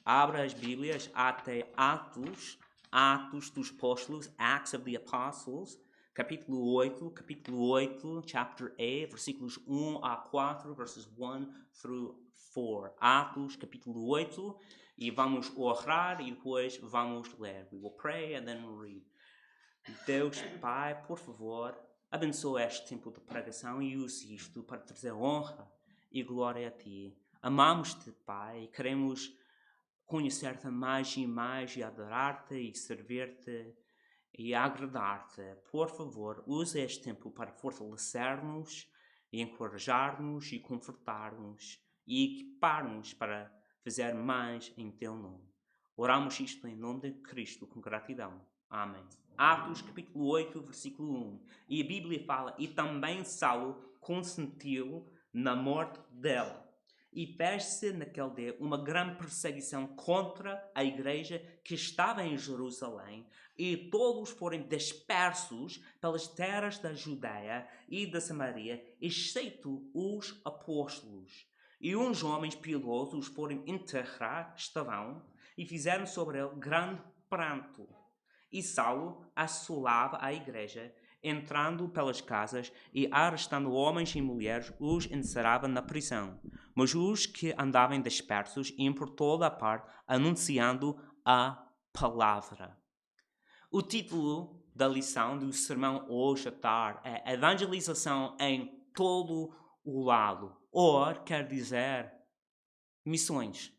Abra as Bíblias até Atos dos Apóstolos, Acts of the Apostles, capítulo 8, chapter 8, versículos 1 a 4, verses 1 through 4. Atos, capítulo 8, e vamos orar e depois vamos ler. We will pray and then we'll read. Deus, Pai, por favor, abençoa este tempo de pregação e use isto para trazer honra e glória a Ti. Amamos-te, Pai, e queremos conhecer-te mais e mais e adorar-te e servir-te e agradar-te. Por favor, use este tempo para fortalecer-nos e encorajar-nos e confortar-nos e equipar-nos para fazer mais em Teu nome. Oramos isto em nome de Cristo com gratidão. Amém. Atos capítulo 8, versículo 1. E a Bíblia fala, e também Saulo consentiu na morte dela. E fez-se naquele dia uma grande perseguição contra a igreja que estava em Jerusalém, e todos foram dispersos pelas terras da Judeia e da Samaria, exceto os apóstolos. E uns homens piedosos foram enterrar Estevão e fizeram sobre ele grande pranto. E Saulo assolava a igreja, entrando pelas casas e arrestando homens e mulheres, os encerrava na prisão. Mas os que andavam dispersos iam por toda a parte, anunciando a palavra. O título da lição do sermão hoje à tarde é Evangelização em todo o lado. Or quer dizer missões,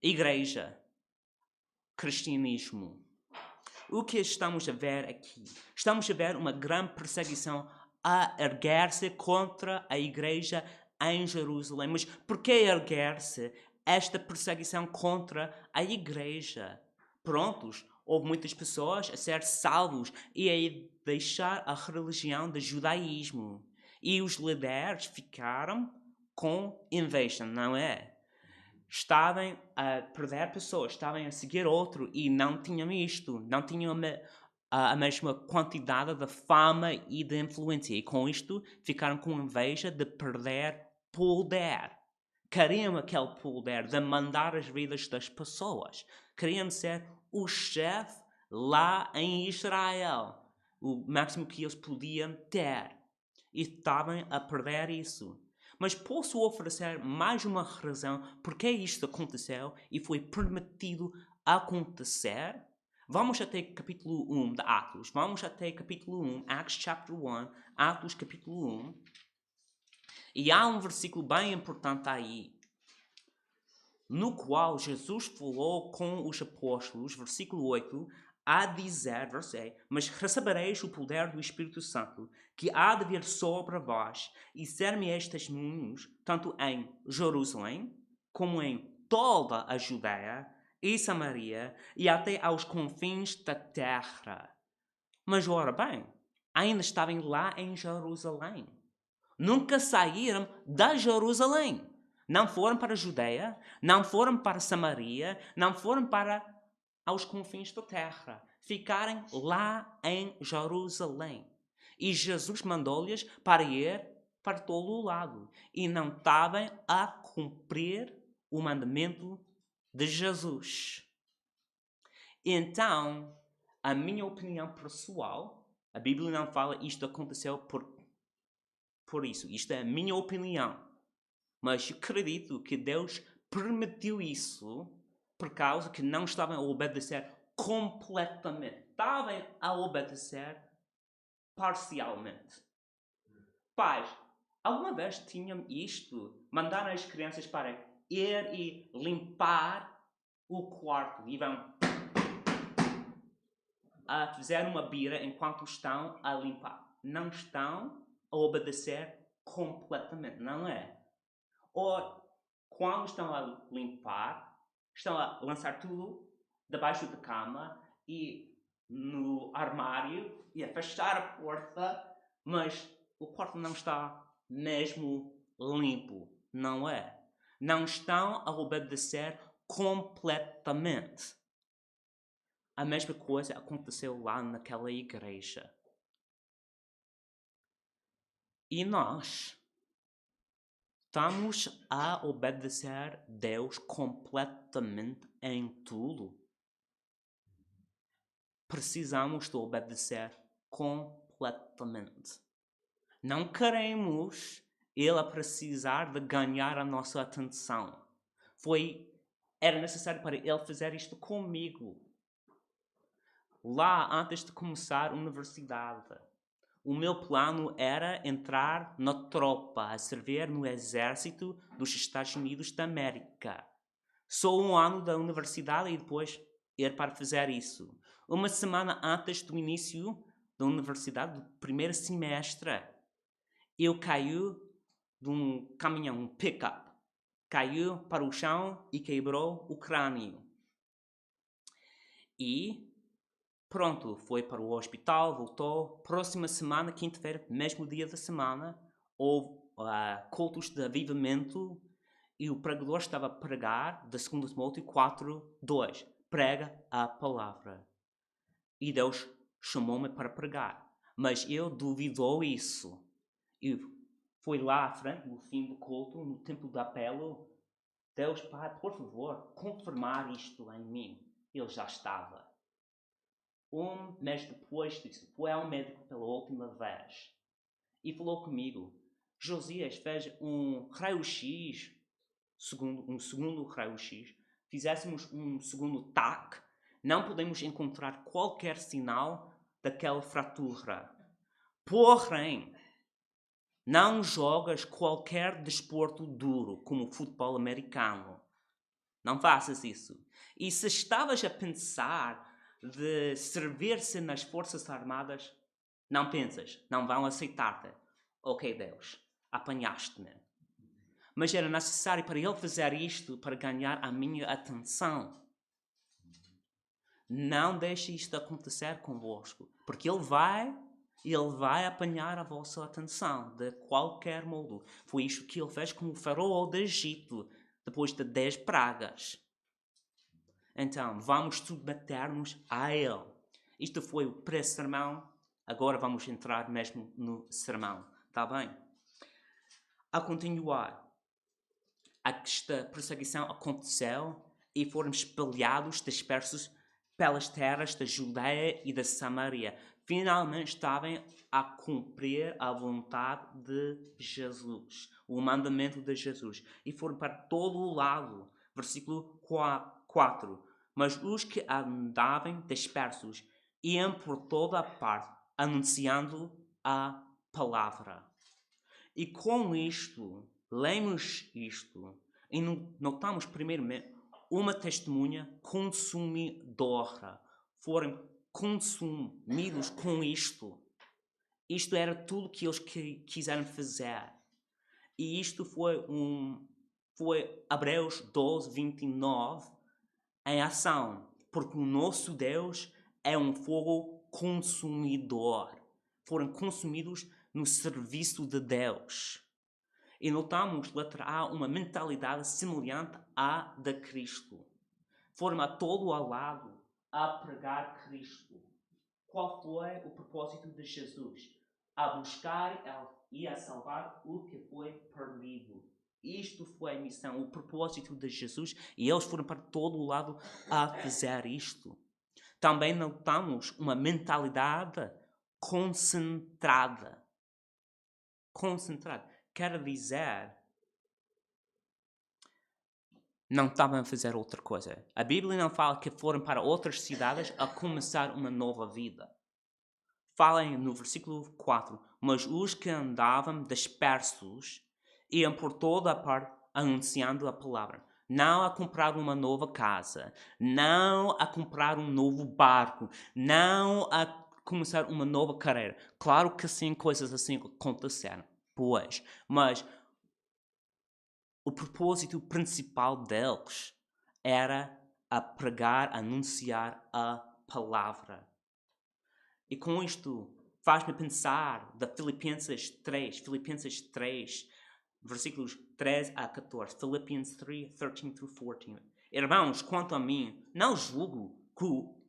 igreja, cristianismo. O que estamos a ver aqui? Estamos a ver uma grande perseguição a erguer-se contra a igreja em Jerusalém. Mas por que erguer-se esta perseguição contra a igreja? Prontos, houve muitas pessoas a ser salvos e a deixar a religião do judaísmo. E os líderes ficaram com inveja, não é? Estavam a perder pessoas, estavam a seguir outro e não tinham isto, não tinham a mesma quantidade de fama e de influência. E com isto ficaram com inveja de perder poder. Queriam aquele poder de mandar as vidas das pessoas. Queriam ser o chefe lá em Israel. O máximo que eles podiam ter. E estavam a perder isso. Mas posso oferecer mais uma razão porque isto aconteceu e foi permitido acontecer? Vamos até capítulo 1 de Atos. Vamos até capítulo 1, Acts chapter 1, Atos capítulo 1. E há um versículo bem importante aí, no qual Jesus falou com os apóstolos, versículo 8, a dizer, verso 8, mas recebereis o poder do Espírito Santo, que há de vir sobre vós, e ser-me-eis testemunhos, tanto em Jerusalém, como em toda a Judeia e Samaria, e até aos confins da terra. Mas, ora bem, ainda estavam lá em Jerusalém. Nunca saíram da Jerusalém. Não foram para a Judeia, não foram para Samaria, não foram para aos confins da terra. Ficaram lá em Jerusalém. E Jesus mandou-lhes para ir para todo o lado. E não estavam a cumprir o mandamento de Jesus. Então, a minha opinião pessoal, a Bíblia não fala isto aconteceu por isso. Isto é a minha opinião. Mas eu acredito que Deus permitiu isso por causa que não estavam a obedecer completamente. Estavam a obedecer parcialmente. Pais, alguma vez tinham isto? Mandaram as crianças para ir e limpar o quarto e vão a fazer uma bira enquanto estão a limpar. Não estão a obedecer completamente, não é? Ou quando estão a limpar, estão a lançar tudo debaixo da cama e no armário e a fechar a porta, mas o quarto não está mesmo limpo, não é? Não estão a obedecer completamente. A mesma coisa aconteceu lá naquela igreja. E nós estamos a obedecer Deus completamente em tudo. Precisamos de obedecer completamente. Não queremos Ele precisar de ganhar a nossa atenção. Era necessário para Ele fazer isto comigo. Lá, antes de começar a universidade, o meu plano era entrar na tropa, a servir no exército dos Estados Unidos da América. Só um ano da universidade e depois ir para fazer isso. Uma semana antes do início da universidade, do primeiro semestre, eu caí de um caminhão, um pick-up. Caiu para o chão e quebrou o crânio. E pronto, foi para o hospital, voltou. Próxima semana, quinta-feira, mesmo dia da semana, houve cultos de avivamento e o pregador estava a pregar, de 2 Timóteo 4:2. Prega a palavra. E Deus chamou-me para pregar. Mas eu duvidou isso. E foi lá à frente, no fim do culto, no templo de apelo. Deus, Pai, por favor, confirmar isto em mim. Ele já estava. Um mês depois disso, foi ao médico pela última vez e falou comigo. Josias fez um raio-x, um segundo raio-x. Fizéssemos um segundo TAC, não podemos encontrar qualquer sinal daquela fratura. Porém, não jogas qualquer desporto duro, como futebol americano. Não faças isso. E se estavas a pensar de servir-se nas Forças Armadas, não pensas, não vão aceitar-te. Ok, Deus, apanhaste-me. Mas era necessário para ele fazer isto para ganhar a minha atenção. Não deixe isto acontecer convosco, porque ele vai apanhar a vossa atenção de qualquer modo. Foi isto que ele fez com o faraó do Egito, depois de 10 pragas. Então, vamos submeter-nos a ele. Isto foi o pré-sermão. Agora vamos entrar mesmo no sermão. Está bem? A continuar, esta perseguição aconteceu e foram espalhados, dispersos pelas terras da Judeia e da Samaria. Finalmente estavam a cumprir a vontade de Jesus, o mandamento de Jesus. E foram para todo o lado. Versículo 4. Mas os que andavam dispersos iam por toda a parte, anunciando a palavra. E com isto, lemos isto e notamos primeiramente uma testemunha consumidora. Foram consumidos com isto. Isto era tudo que eles quiseram fazer. E isto foi Hebreus 12:29 em ação. Porque o nosso Deus é um fogo consumidor. Foram consumidos no serviço de Deus. E notamos, letra A, uma mentalidade semelhante à de Cristo. Foram a todo ao lado a pregar Cristo. Qual foi o propósito de Jesus? A buscar e a salvar o que foi perdido. Isto foi a missão, o propósito de Jesus. E eles foram para todo o lado a fazer isto. Também notamos uma mentalidade concentrada. Concentrada. Quer dizer, não estavam a fazer outra coisa. A Bíblia não fala que foram para outras cidades a começar uma nova vida. Fala no versículo 4. Mas os que andavam dispersos iam por toda a parte anunciando a palavra. Não a comprar uma nova casa. Não a comprar um novo barco. Não a começar uma nova carreira. Claro que sim, coisas assim aconteceram. Pois, mas o propósito principal deles era a pregar, anunciar a palavra. E com isto faz-me pensar da Filipenses 3, versículos 13 a 14. Philippians 3, 13-14. Irmãos, quanto a mim, não julgo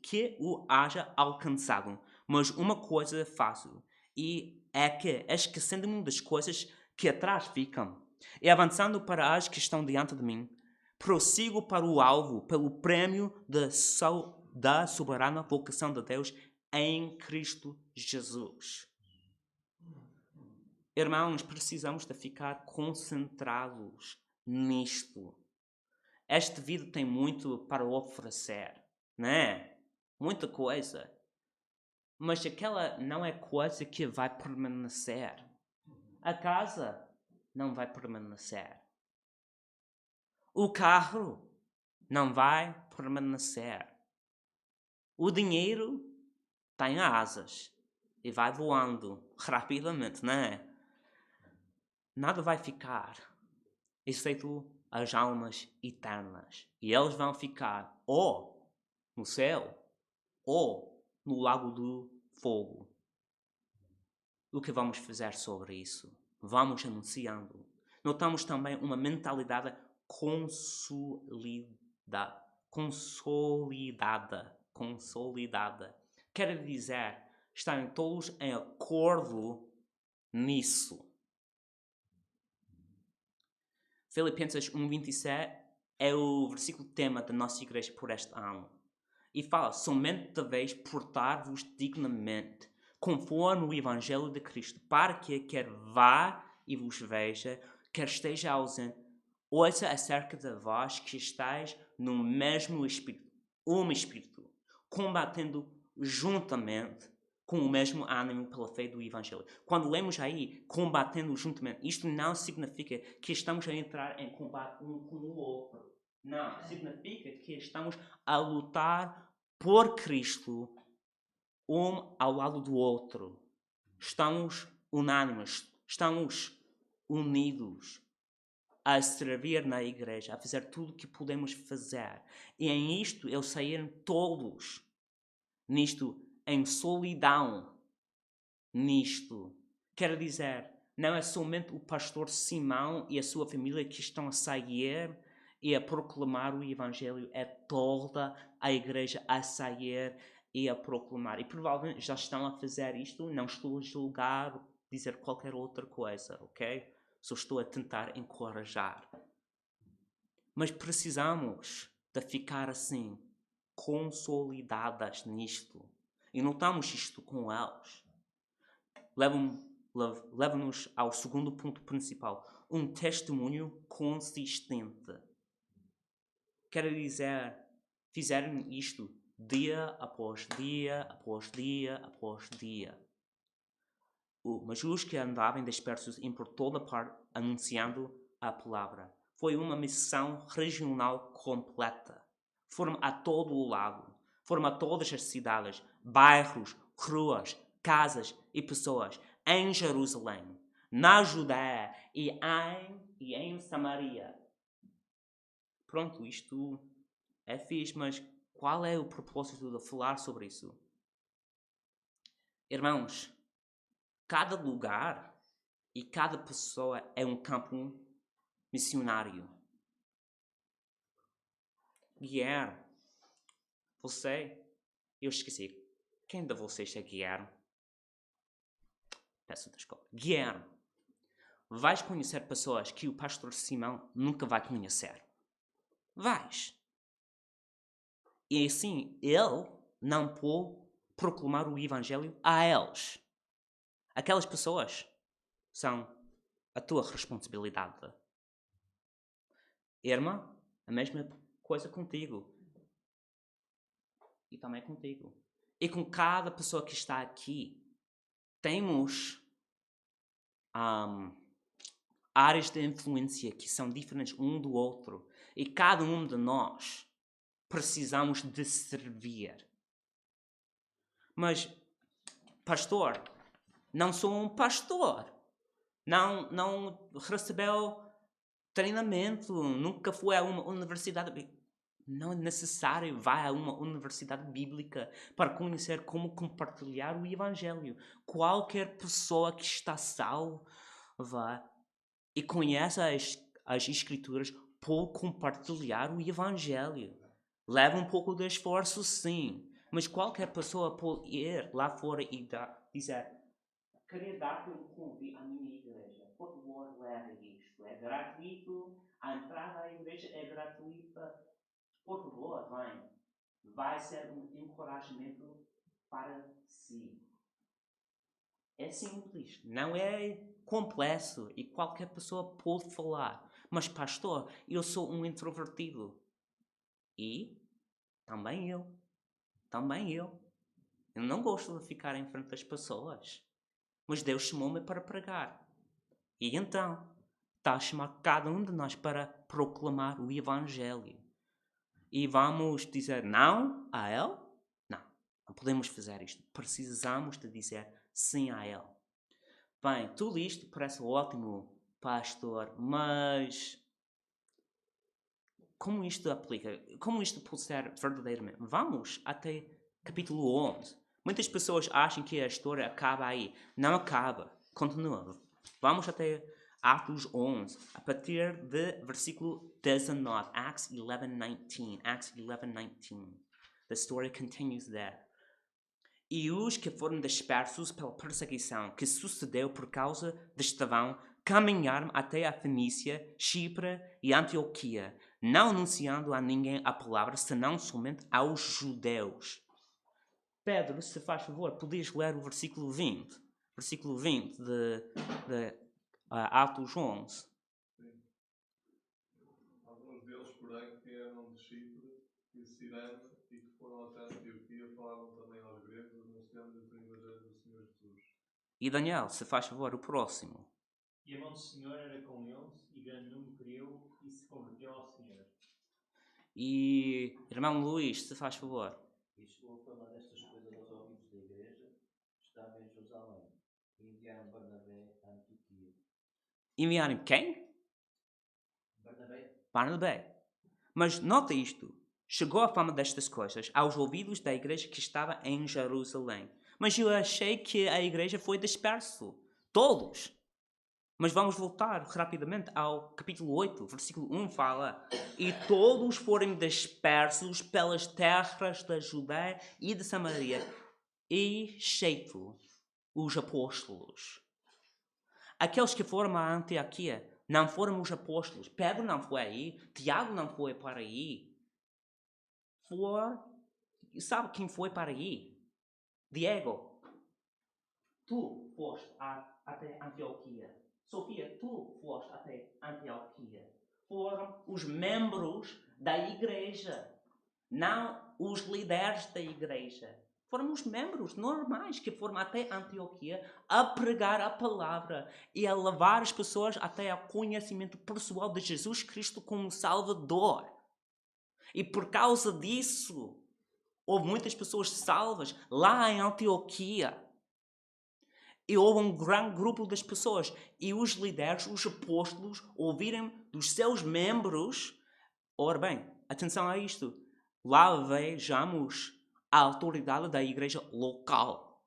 que o haja alcançado, mas uma coisa faço, e é que, esquecendo-me das coisas que atrás ficam, E avançando para as que estão diante de mim, prossigo para o alvo, pelo prêmio da soberana vocação de Deus em Cristo Jesus. Irmãos, precisamos de ficar concentrados nisto. Esta vida tem muito para oferecer, não é? Muita coisa. Mas aquela não é coisa que vai permanecer. A casa não vai permanecer. O carro não vai permanecer. O dinheiro tem asas e vai voando rapidamente, não é? Nada vai ficar, exceto as almas eternas. E eles vão ficar ou no céu ou no lago do fogo. O que vamos fazer sobre isso? Vamos anunciando. Notamos também uma mentalidade consolidada. Quer dizer, estarem todos em acordo nisso. Filipenses 1:27 é o versículo tema da nossa igreja por este ano. E fala, somente deveis portar-vos dignamente, conforme o Evangelho de Cristo, para que quer vá e vos veja, quer esteja ausente, ouça acerca de vós que estáis no mesmo Espírito, combatendo juntamente com o mesmo ânimo pela fé do Evangelho. Quando lemos aí, combatendo juntamente, isto não significa que estamos a entrar em combate um com o outro. Não, significa que estamos a lutar por Cristo, um ao lado do outro. Estamos unânimes, estamos unidos a servir na igreja, a fazer tudo o que podemos fazer. E em isto, eles saíram todos nisto, em solidão, nisto. Quer dizer, não é somente o pastor Simão e a sua família que estão a sair e a proclamar o Evangelho, é toda a igreja a sair e a proclamar. E provavelmente já estão a fazer isto, não estou a julgar, dizer qualquer outra coisa, ok? Só estou a tentar encorajar. Mas precisamos de ficar assim, consolidadas nisto. E notamos isto com eles. Leva-nos ao segundo ponto principal. Um testemunho consistente. Quer dizer, fizeram isto dia após dia, após dia, após dia. Mas os que andavam dispersos por toda parte, anunciando a palavra. Foi uma missão regional completa. Foram a todo o lado. Foram a todas as cidades, bairros, ruas, casas e pessoas em Jerusalém, na Judéia e em Samaria. Pronto, isto é fixe, mas qual é o propósito de falar sobre isso? Irmãos, cada lugar e cada pessoa é um campo missionário. Guilherme, eu esqueci. Quem de vocês é Guilherme? Peço desculpa. Guilherme, vais conhecer pessoas que o pastor Simão nunca vai conhecer. Vais. E assim, ele não pode proclamar o Evangelho a eles. Aquelas pessoas são a tua responsabilidade. Irmã, a mesma coisa contigo. E também contigo. E com cada pessoa que está aqui, temos áreas de influência que são diferentes um do outro. E cada um de nós precisamos de servir. Mas, pastor, não sou um pastor. Não recebeu treinamento, nunca foi a uma universidade. Não é necessário vá a uma universidade bíblica para conhecer como compartilhar o Evangelho. Qualquer pessoa que está salva e conhece as Escrituras pode compartilhar o Evangelho. Leva um pouco de esforço, sim. Mas qualquer pessoa pode ir lá fora e dizer: queria dar-te um convite à minha igreja. Por favor, leve isto. Isto é gratuito. A entrada à igreja é gratuita. Por favor, vem. Vai ser um encorajamento para si. É simples, não é complexo e qualquer pessoa pode falar. Mas, pastor, eu sou um introvertido. E também eu. Também eu. Eu não gosto de ficar em frente das pessoas. Mas Deus chamou-me para pregar. E então, está a chamar cada um de nós para proclamar o Evangelho. E vamos dizer não a Ele? Não, não podemos fazer isto. Precisamos de dizer sim a Ele. Bem, tudo isto parece ótimo, pastor, mas como isto aplica? Como isto pode ser verdadeiramente? Vamos até capítulo 11. Muitas pessoas acham que a história acaba aí. Não acaba. Continua. Vamos até Atos 11, a partir de versículo 19. Acts 11:19. Acts 11:19. The story continues there. E os que foram dispersos pela perseguição que sucedeu por causa de Estevão caminharam até a Fenícia, Chipre e Antioquia, não anunciando a ninguém a palavra, senão somente aos judeus. Pedro, se faz favor, podias ler o versículo 20. Versículo 20 de Atos 11. Sim. Alguns deles, porém, que eram de Chipre e de Cirene e que foram até Antioquia, falavam também aos gregos, anunciando-lhes o Evangelho do Senhor Jesus. E Daniel, se faz favor, o próximo. E a mão do Senhor era com eles, e grande número creu e se converteu ao Senhor. E irmão Luís, se faz favor. E chegou a fama destas coisas aos ouvidos da igreja, que estava em Jerusalém, e enviaram Barnabé a Antioquia. Enviaram quem? Barnabé. Mas nota isto. Chegou a fama destas coisas aos ouvidos da igreja que estava em Jerusalém. Mas eu achei que a igreja foi disperso. Todos. Mas vamos voltar rapidamente ao capítulo 8, versículo 1 fala: E todos foram dispersos pelas terras da Judéia e de Samaria, exceto os apóstolos. Aqueles que foram a Antioquia não foram os apóstolos. Pedro não foi aí. Tiago não foi para aí. Sabe quem foi para aí? Diego. Tu foste até Antioquia. Sofia, tu foste até Antioquia. Foram os membros da igreja, não os líderes da igreja. Foram os membros normais que foram até Antioquia a pregar a palavra e a levar as pessoas até ao conhecimento pessoal de Jesus Cristo como Salvador. E por causa disso, houve muitas pessoas salvas lá em Antioquia. E houve um grande grupo das pessoas. E os líderes, os apóstolos, ouviram dos seus membros. Ora bem, atenção a isto. Lá vejamos a autoridade da igreja local.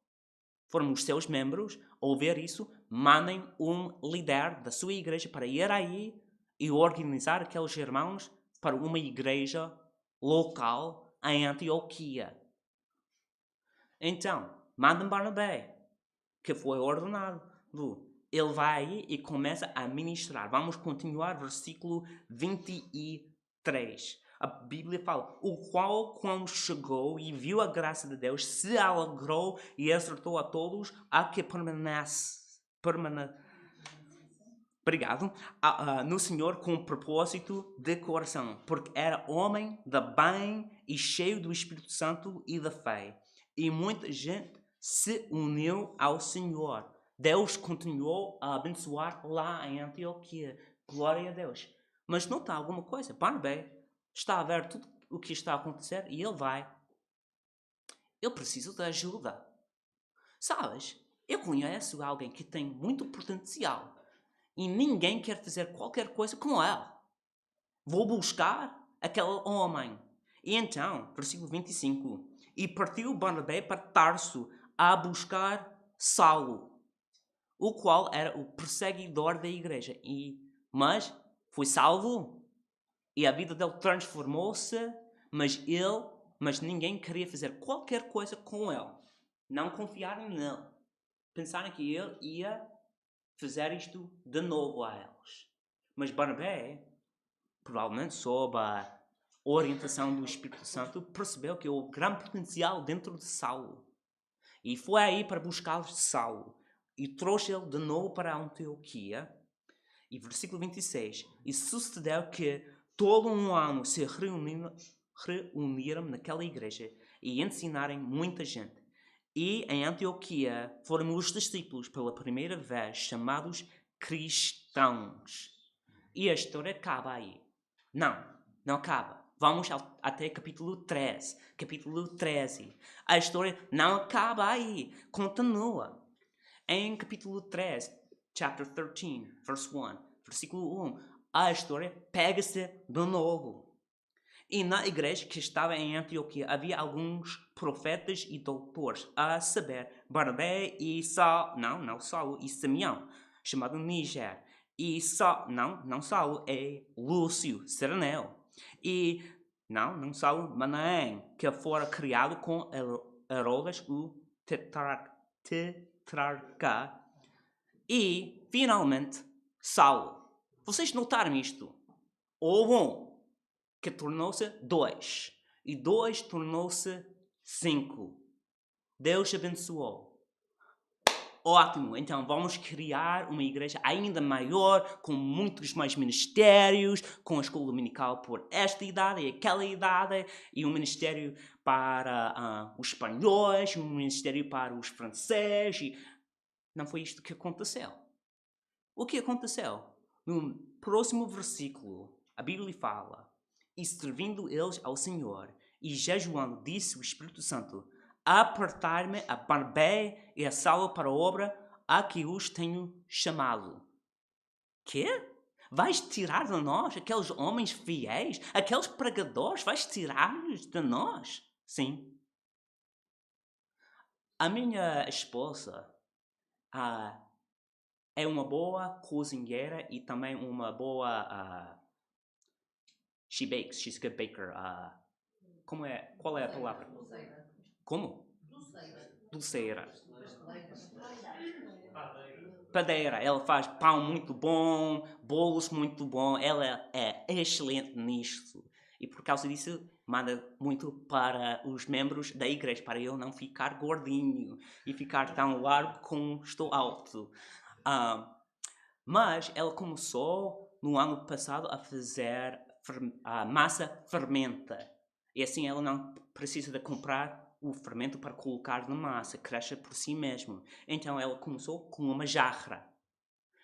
Foram os seus membros a ouvir isso. Mandem um líder da sua igreja para ir aí e organizar aqueles irmãos para uma igreja local em Antioquia. Então, mandem Barnabé, que foi ordenado. Ele vai aí e começa a ministrar. Vamos continuar, versículo 23. A Bíblia fala: o qual, quando chegou e viu a graça de Deus, se alegrou e exortou a todos a que Obrigado. No Senhor com propósito de coração, porque era homem de bem e cheio do Espírito Santo e da fé. E muita gente se uniu ao Senhor. Deus continuou a abençoar lá em Antioquia. Glória a Deus. Mas nota alguma coisa. Barnabé está a ver tudo o que está a acontecer e ele vai. Ele precisa de ajuda. Sabes, eu conheço alguém que tem muito potencial e ninguém quer fazer qualquer coisa com ela. Vou buscar aquele homem. E então, versículo 25. E partiu Barnabé para Tarso a buscar Saulo, o qual era o perseguidor da igreja. Mas foi salvo e a vida dele transformou-se, mas ninguém queria fazer qualquer coisa com ele. Não confiaram nele. Pensaram que ele ia fazer isto de novo a eles. Mas Barnabé, provavelmente sob a orientação do Espírito Santo, percebeu que houve grande potencial dentro de Saulo. E foi aí para buscar Saulo. E trouxe ele de novo para Antioquia. E versículo 26. E sucedeu que todo um ano se reuniram naquela igreja e ensinaram muita gente. E em Antioquia foram os discípulos pela primeira vez chamados cristãos. E a história acaba aí. Não acaba. Vamos até capítulo 13. Capítulo 13. A história não acaba aí. Continua. Em capítulo 13, chapter 13, verse 1, versículo 1, a história pega-se de novo. E na igreja que estava em Antioquia havia alguns profetas e doutores, a saber, Barnabé e Saulo e Simeão, chamado Níger. E não Saulo, é Lúcio, Serenel. E não Saulo, Manaém, que fora criado com Herodes, o tetrarca. E, finalmente, Saulo. Vocês notaram isto? Houve um que tornou-se 2. E 2 tornou-se 5. Deus abençoou. Ótimo, então vamos criar uma igreja ainda maior, com muitos mais ministérios, com a escola dominical por esta idade e aquela idade, e um ministério para os espanhóis, um ministério para os franceses. E não foi isto que aconteceu. O que aconteceu? No próximo versículo, a Bíblia fala: e servindo eles ao Senhor, e jejuando, disse o Espírito Santo: apartar-me a Barnabé e a Saulo para a obra a que os tenho chamado. Quê? Vais tirar de nós aqueles homens fiéis, aqueles pregadores, vais tirar-los de nós? Sim. A minha esposa é uma boa cozinheira e também uma boa... she bakes, she's a good baker. Qual é a palavra? Como? Doceira. Padeira. Ela faz pão muito bom, bolos muito bom. Ela é excelente nisto. E por causa disso, manda muito para os membros da igreja, para eu não ficar gordinho e ficar tão largo como estou alto. Mas ela começou no ano passado a fazer a massa fermenta. E assim ela não precisa de comprar o fermento para colocar na massa, cresce por si mesmo. Então ela começou com uma jarra.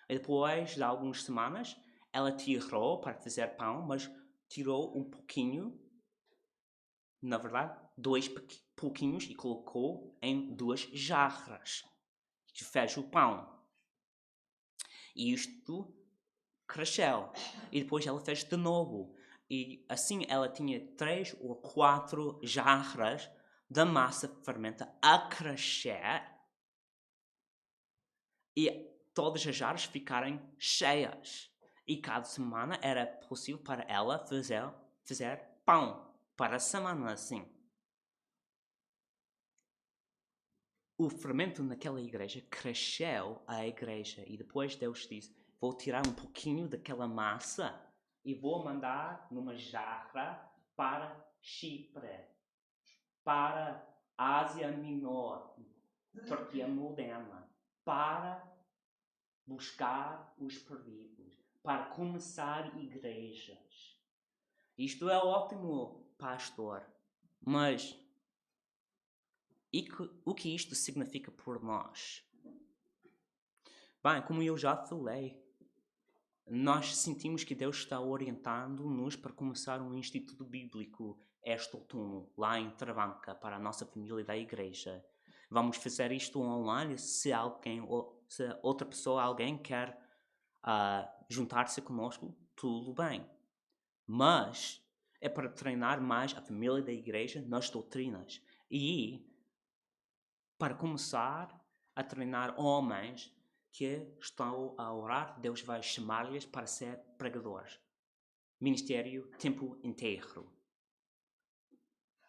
E depois de algumas semanas, ela tirou para fazer pão, mas tirou um pouquinho, na verdade, 2 pouquinhos, e colocou em 2 jarras. E fez o pão. E isto cresceu. E depois ela fez de novo. E assim ela tinha 3 ou 4 jarras da massa fermenta a crescer. E todas as jarras ficarem cheias. E cada semana era possível para ela fazer pão para a semana assim. O fermento naquela igreja cresceu a igreja. E depois Deus disse: vou tirar um pouquinho daquela massa e vou mandar numa jarra para Chipre, para a Ásia Menor, Turquia moderna, para buscar os perdidos, para começar igrejas. Isto é ótimo, pastor, mas o que isto significa por nós? Bem, como eu já falei, nós sentimos que Deus está orientando-nos para começar um instituto bíblico este outono, lá em Travanca, para a nossa família da igreja. Vamos fazer isto online. Se outra pessoa, alguém quer juntar-se conosco, tudo bem. Mas é para treinar mais a família da igreja nas doutrinas. E para começar a treinar homens que estão a orar, Deus vai chamar-lhes para ser pregadores. Ministério tempo inteiro.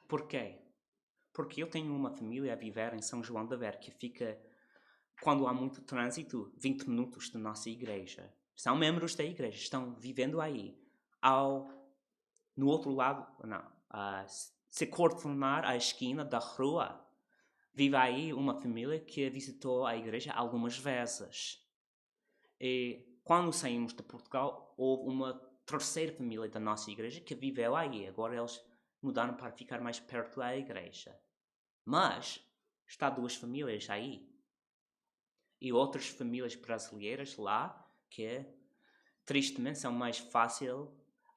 Por quê? Porque eu tenho uma família a viver em São João da Ver, que fica, quando há muito trânsito, 20 minutos da nossa igreja. são membros da igreja, estão vivendo aí. No outro lado, não, se contornar a esquina da rua, vive aí uma família que visitou a igreja algumas vezes. E quando saímos de Portugal, houve uma terceira família da nossa igreja que viveu aí. Agora eles mudaram para ficar mais perto da igreja. Mas está 2 famílias aí. E outras famílias brasileiras lá que, tristemente, são mais fácil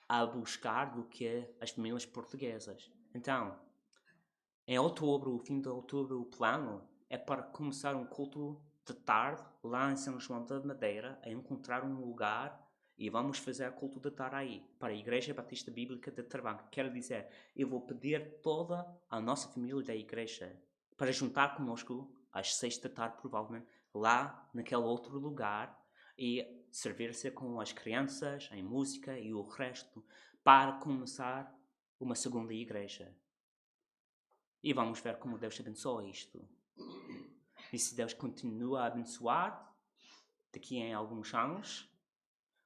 a buscar do que as famílias portuguesas. Então, em outubro, fim de outubro, o plano é para começar um culto de tarde lá em São João da Madeira, a encontrar um lugar e vamos fazer culto de tarde aí, para a Igreja Batista Bíblica de Travanco. Quero dizer, eu vou pedir toda a nossa família da igreja para juntar conosco às 6 da tarde, provavelmente, lá naquele outro lugar e servir-se com as crianças, em música e o resto, para começar uma segunda igreja. E vamos ver como Deus abençoa isto. E se Deus continua a abençoar, daqui em alguns anos,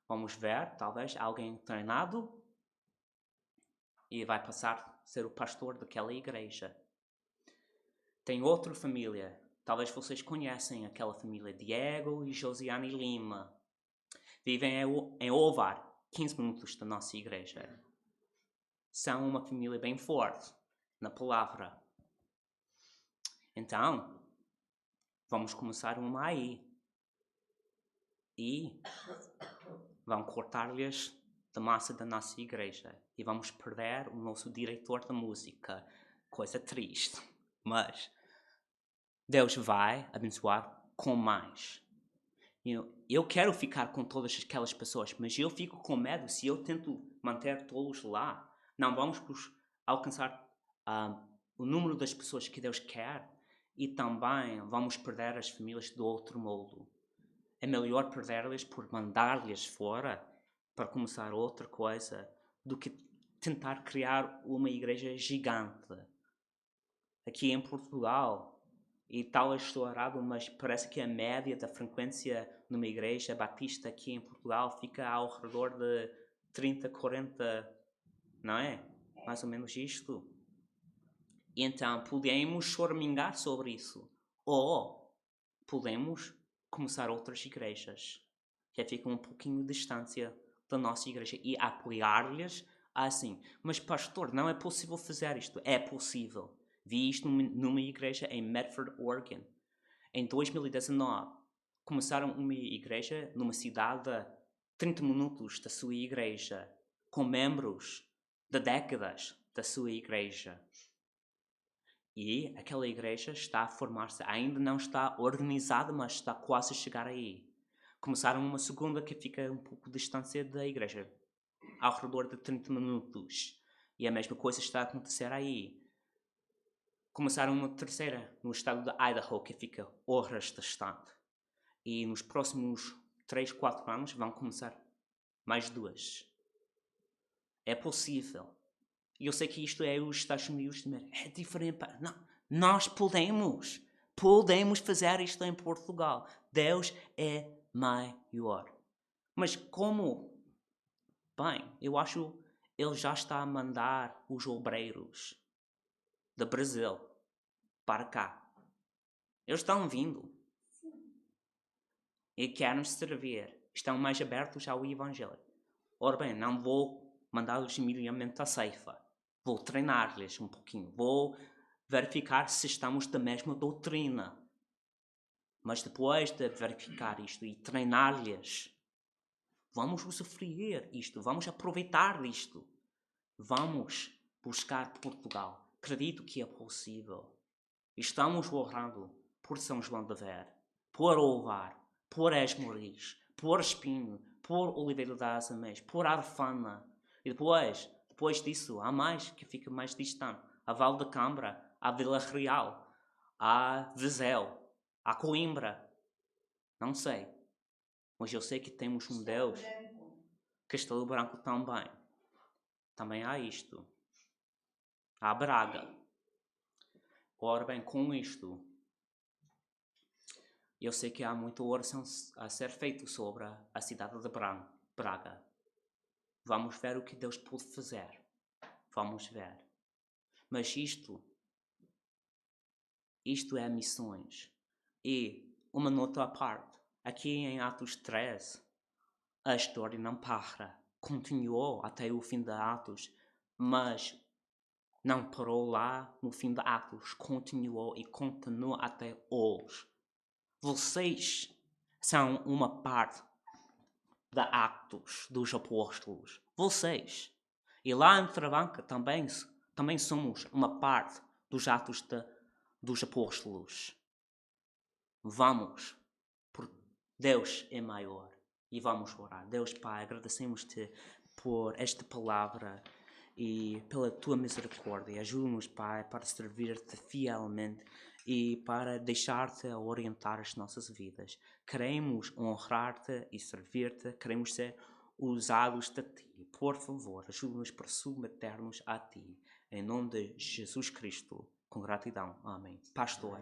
vamos ver, talvez, alguém treinado e vai passar a ser o pastor daquela igreja. Tem outra família, talvez vocês conhecem aquela família, Diego e Josiane Lima. Vivem em Ovar, 15 minutos da nossa igreja. São uma família bem forte na palavra. Então, vamos começar uma aí. E vamos cortar-lhes da massa da nossa igreja. E vamos perder o nosso diretor da música. Coisa triste. Mas Deus vai abençoar com mais. Eu quero ficar com todas aquelas pessoas, mas eu fico com medo se eu tento manter todos lá. Não vamos alcançar o número das pessoas que Deus quer e também vamos perder as famílias do outro modo. É melhor perder-lhes por mandar-lhes fora para começar outra coisa do que tentar criar uma igreja gigante. Aqui em Portugal, e talvez estou errado, mas parece que a média da frequência numa igreja batista aqui em Portugal fica ao redor de 30, 40, não é? Mais ou menos isto. E então podemos choramingar sobre isso. Ou podemos começar outras igrejas que ficam um pouquinho de distância da nossa igreja e apoiar-lhes assim. Mas pastor, não é possível fazer isto. É possível. Vi isto numa igreja em Medford, Oregon. Em 2019, começaram uma igreja numa cidade a 30 minutos da sua igreja, com membros de décadas da sua igreja. E aquela igreja está a formar-se, ainda não está organizada, mas está quase a chegar aí. Começaram uma segunda que fica um pouco de distância da igreja, ao redor de 30 minutos. E a mesma coisa está a acontecer aí. Começaram uma terceira no estado de Idaho, que fica horas distante. E nos próximos 3, 4 anos vão começar mais 2. É possível. E eu sei que isto é os Estados Unidos, é diferente. Não, nós podemos. Podemos fazer isto em Portugal. Deus é maior. Mas como? Bem, eu acho que Ele já está a mandar os obreiros do Brasil para cá. Eles estão vindo. E querem servir. Estão mais abertos ao Evangelho. Ora bem, não vou mandá-los imediatamente à ceifa. Vou treinar-lhes um pouquinho. Vou verificar se estamos da mesma doutrina. Mas depois de verificar isto e treinar-lhes, vamos usufruir isto. Vamos aproveitar isto. Vamos buscar Portugal. Acredito que é possível. Estamos orando por São João da Vera, por Ovar, por Esmoriz, por Espinho, por Oliveira das Ameias, por Arfana. E depois disso, há mais que fica mais distante. A Val da Câmara, a Vila Real, a Viseu, a Coimbra. Não sei. Mas eu sei que temos um Deus. Castelo Branco também. Também há isto. Há Braga. Ora bem, com isto, Eu sei que há muita oração a ser feita sobre a cidade de Braga. Vamos ver o que Deus pode fazer. Vamos ver. Mas isto é missões. E uma nota à parte. Aqui em Atos 13, a história não para. Continuou até o fim de Atos, mas não parou lá no fim de Atos. Continuou e continua até hoje. Vocês são uma parte da Atos dos Apóstolos. Vocês. E lá em Trabanca também somos uma parte dos Atos dos Apóstolos. Vamos, porque Deus é maior. E vamos orar. Deus Pai, agradecemos-te por esta palavra e pela tua misericórdia. Ajuda-nos, Pai, para servir-te fielmente e para deixar-te a orientar as nossas vidas. Queremos honrar-te e servir-te. Queremos ser usados de ti. Por favor, ajuda-nos para submeter-nos a ti. Em nome de Jesus Cristo, com gratidão. Amém. Pastor.